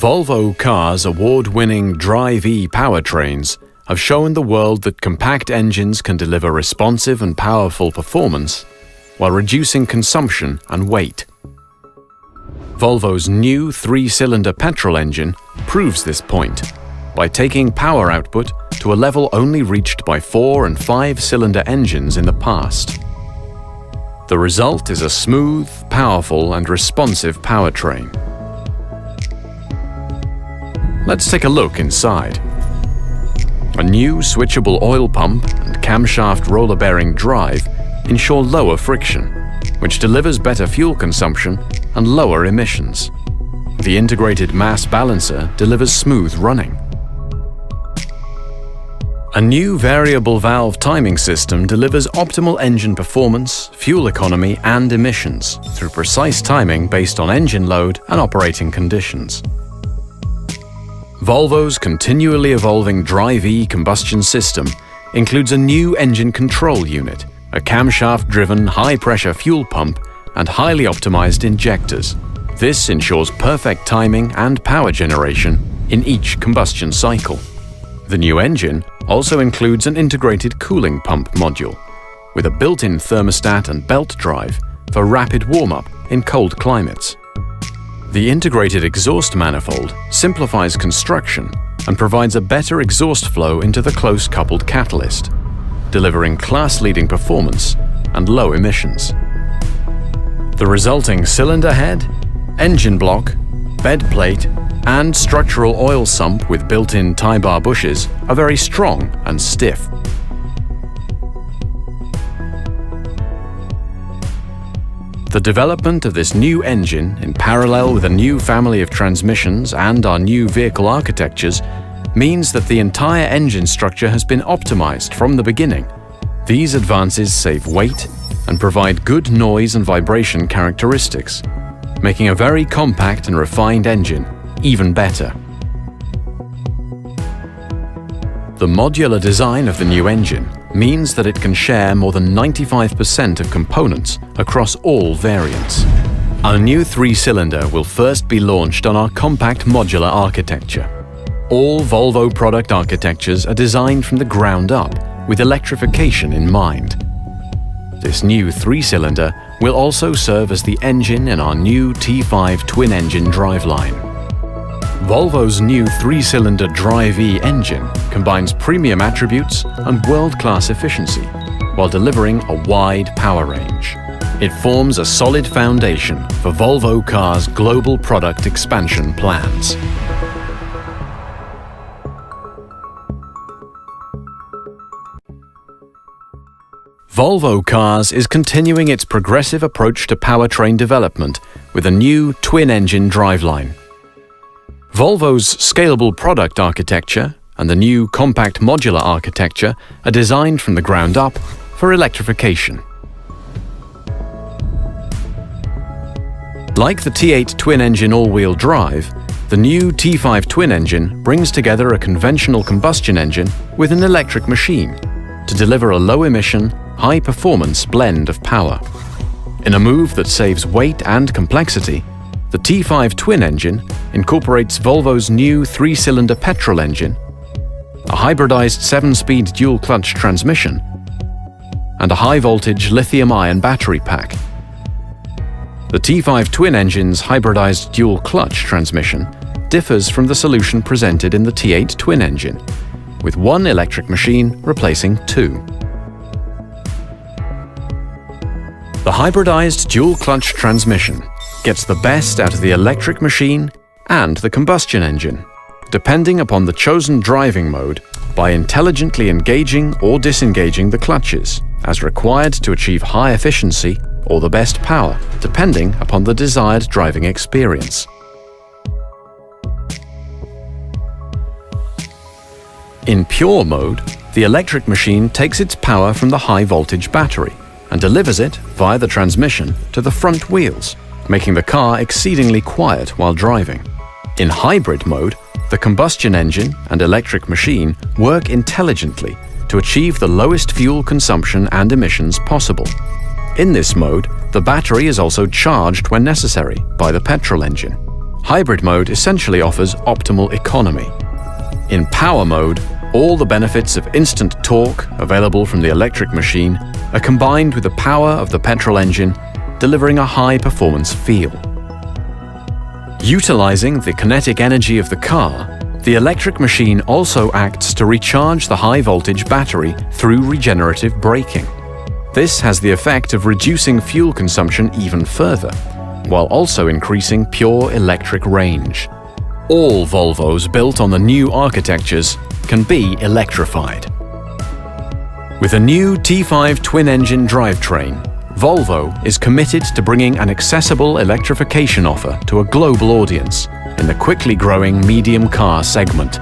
Volvo Cars' award-winning Drive E powertrains have shown the world that compact engines can deliver responsive and powerful performance while reducing consumption and weight. Volvo's new three-cylinder petrol engine proves this point by taking power output to a level only reached by 4- and 5-cylinder engines in the past. The result is a smooth, powerful, and responsive powertrain. Let's take a look inside. A new switchable oil pump and camshaft roller bearing drive ensure lower friction, which delivers better fuel consumption and lower emissions. The integrated mass balancer delivers smooth running. A new variable valve timing system delivers optimal engine performance, fuel economy, and emissions through precise timing based on engine load and operating conditions. Volvo's continually evolving Drive E combustion system includes a new engine control unit, a camshaft-driven high-pressure fuel pump, and highly optimized injectors. This ensures perfect timing and power generation in each combustion cycle. The new engine also includes an integrated cooling pump module with a built-in thermostat and belt drive for rapid warm-up in cold climates. The integrated exhaust manifold simplifies construction and provides a better exhaust flow into the close-coupled catalyst, delivering class-leading performance and low emissions. The resulting cylinder head, engine block, bed plate, and structural oil sump with built-in tie bar bushes are very strong and stiff. The development of this new engine, in parallel with a new family of transmissions and our new vehicle architectures, means that the entire engine structure has been optimized from the beginning. These advances save weight and provide good noise and vibration characteristics, making a very compact and refined engine even better. The modular design of the new engine means that it can share more than 95% of components across all variants. Our new three-cylinder will first be launched on our compact modular architecture. All Volvo product architectures are designed from the ground up with electrification in mind. This new three-cylinder will also serve as the engine in our new T5 twin-engine driveline. Volvo's new three-cylinder Drive E engine combines premium attributes and world-class efficiency while delivering a wide power range. It forms a solid foundation for Volvo Cars' global product expansion plans. Volvo Cars is continuing its progressive approach to powertrain development with a new twin-engine driveline. Volvo's scalable product architecture and the new compact modular architecture are designed from the ground up for electrification. Like the T8 twin-engine all-wheel drive, the new T5 twin-engine brings together a conventional combustion engine with an electric machine to deliver a low-emission, high-performance blend of power. In a move that saves weight and complexity, the T5 twin-engine incorporates Volvo's new three-cylinder petrol engine, a hybridized 7-speed dual-clutch transmission, and a high-voltage lithium-ion battery pack. The T5 twin-engine's hybridized dual-clutch transmission differs from the solution presented in the T8 twin-engine, with one electric machine replacing two. The hybridized dual-clutch transmission gets the best out of the electric machine and the combustion engine, depending upon the chosen driving mode, by intelligently engaging or disengaging the clutches, as required to achieve high efficiency or the best power, depending upon the desired driving experience. In pure mode, the electric machine takes its power from the high-voltage battery and delivers it via the transmission to the front wheels, making the car exceedingly quiet while driving. In hybrid mode, the combustion engine and electric machine work intelligently to achieve the lowest fuel consumption and emissions possible. In this mode, the battery is also charged when necessary by the petrol engine. Hybrid mode essentially offers optimal economy. In power mode, all the benefits of instant torque available from the electric machine are combined with the power of the petrol engine, delivering a high-performance feel. Utilizing the kinetic energy of the car, the electric machine also acts to recharge the high-voltage battery through regenerative braking. This has the effect of reducing fuel consumption even further, while also increasing pure electric range. All Volvos built on the new architectures can be electrified. With a new T5 twin-engine drivetrain, Volvo is committed to bringing an accessible electrification offer to a global audience in the quickly growing medium car segment.